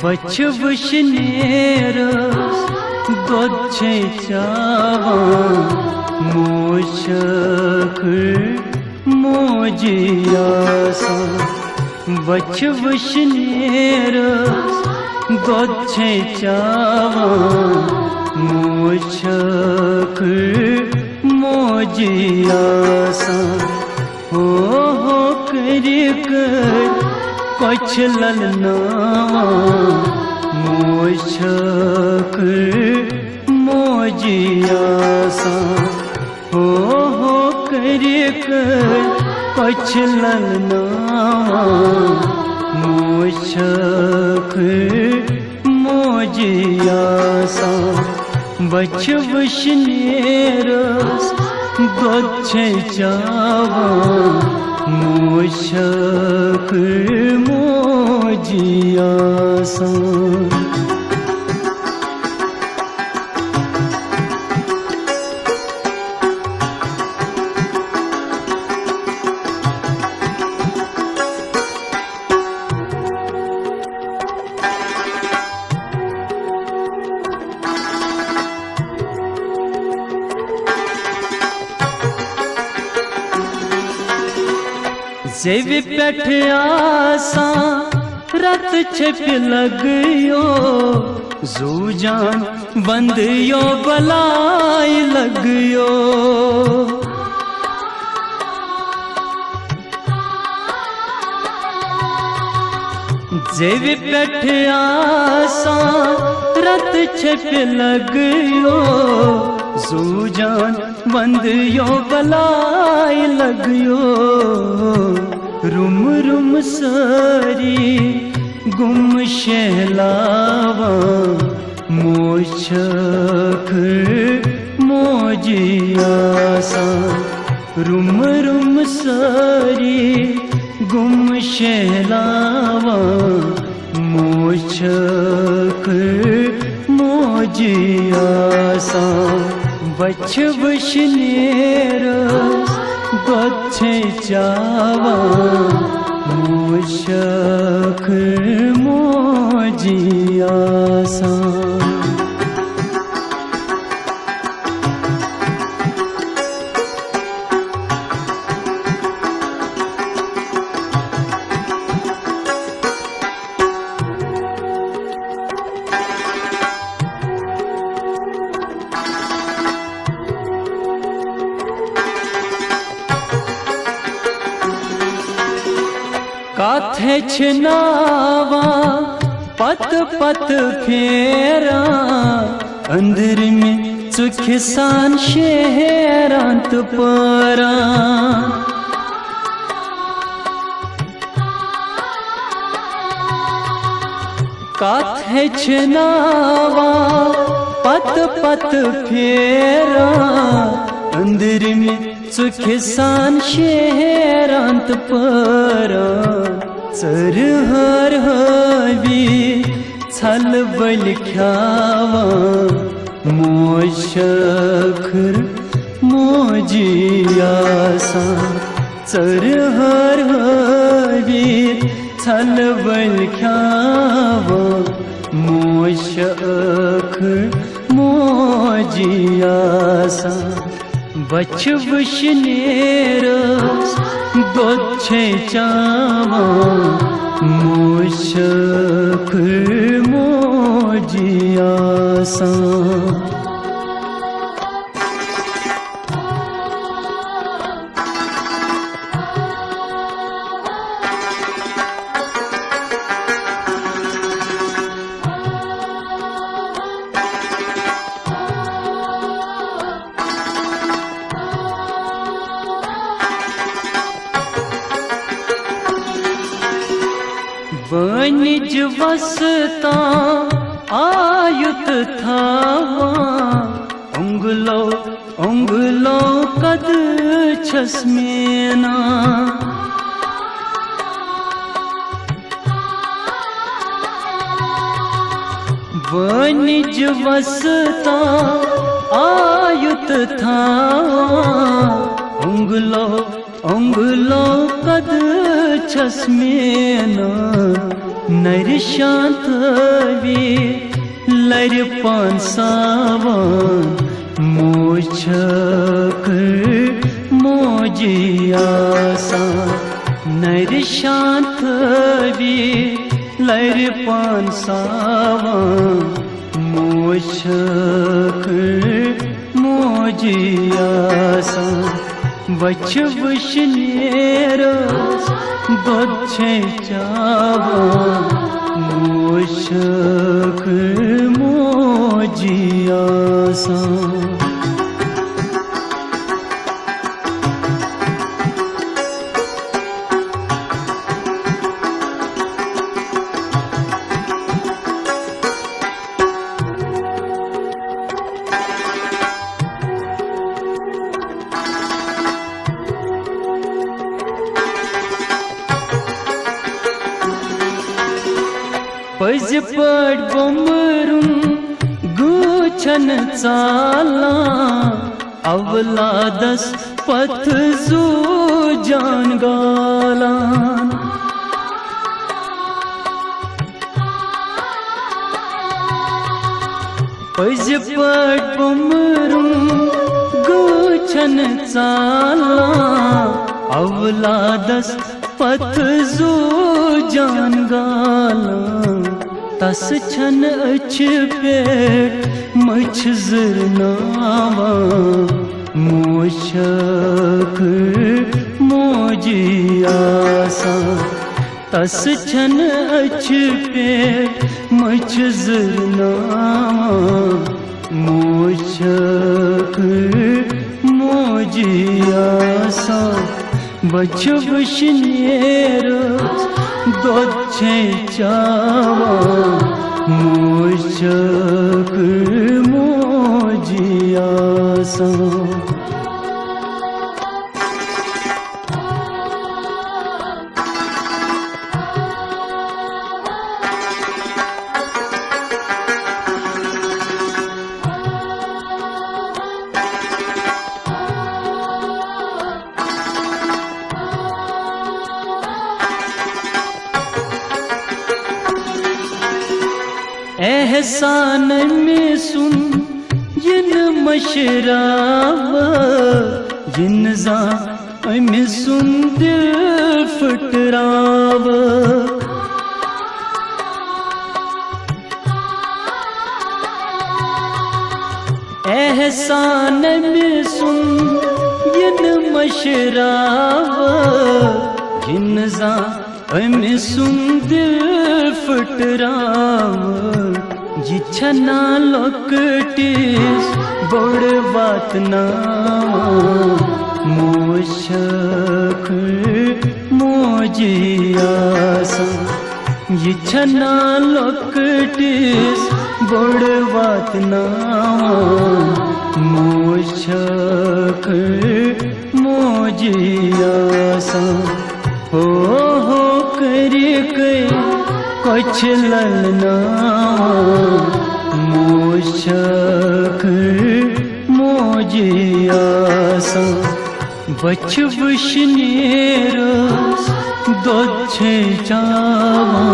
बच्छ वुशनेरस दोद छे चावान मोशखर मोजियासा बच्छ वुशनेरस दोद छे चावान मोशखर मोजियासा हो कर कछ ललनावा मोशखर मोजियासा हो कर कछ ललनावा मोशखर मोजियासा बच्छ वुशनेरस दोद छे चावान मोशखर मोजियासा जेव पेठ आसा रत छप लगयो जूजान बंदियो बलाई लगयो जेव पेठ आसा रत छप लगयो जूजान बंदियो बलाई लगयो रुम रुम सारी गुम शहलावा मोशखर मोजियासा रुम रुम सारी गुम शहलावा मोशखर मोजियासा बच्छ वुशनेरस दोद छे चावान मोशखर मोजियासा काथे छनावा पत पत फेरा अंदर में चुखसान शहरांत परा काथे छनावा पत पत फेरा अंदर में चुखसान शहरांत परा चर हर हवी छल बल ख्यावा मोशखर मोजियासा चर हर हवी छल बल ख्यावा मोशखर मोजियासा बच्छ वुशनेरस दोद छे चावान मोशखर मोजियासा वनिज वसता आयुत थावा उंगलो उंगलो कद छसमेना वनिज वसता आयुत थावा उंगलो उंगलो कद छसमेना नर शांत वी लर पांसावान मोछक मोजियासा नर शांत वी लर पांसावान मोछक मोजियासा वच वशनेरस दोछे चावा मोशक मोजियासा पज पड़ बमरुन गुछन चाला अवलादस पथ जू जान गालान पज पड़ बमरुन गुछन चाला अवलादस पथ जू जान गालान तस छन अछ पेट मछ जरनावा मोशक मोजियासा तस छन अछ पेट मछ जरनावा मोशक मोजियासा बच वशनेरस दोछे चावा मोशक मोजियासा एहसान में सुन जिन मशराब जिन जा में सुन दिल फटराव एहसान में सुन जिन मशराब जिन जा में सुन दिल फटराव जी छना लोकटिस बड़ बात ना मोशक मोजियासा जी छना लोकटिस बड़ बात ना मोशक मोजियासा हो करी कई कुछ ललना मोशक मोजियासा बच वशनेरस दोछे चावा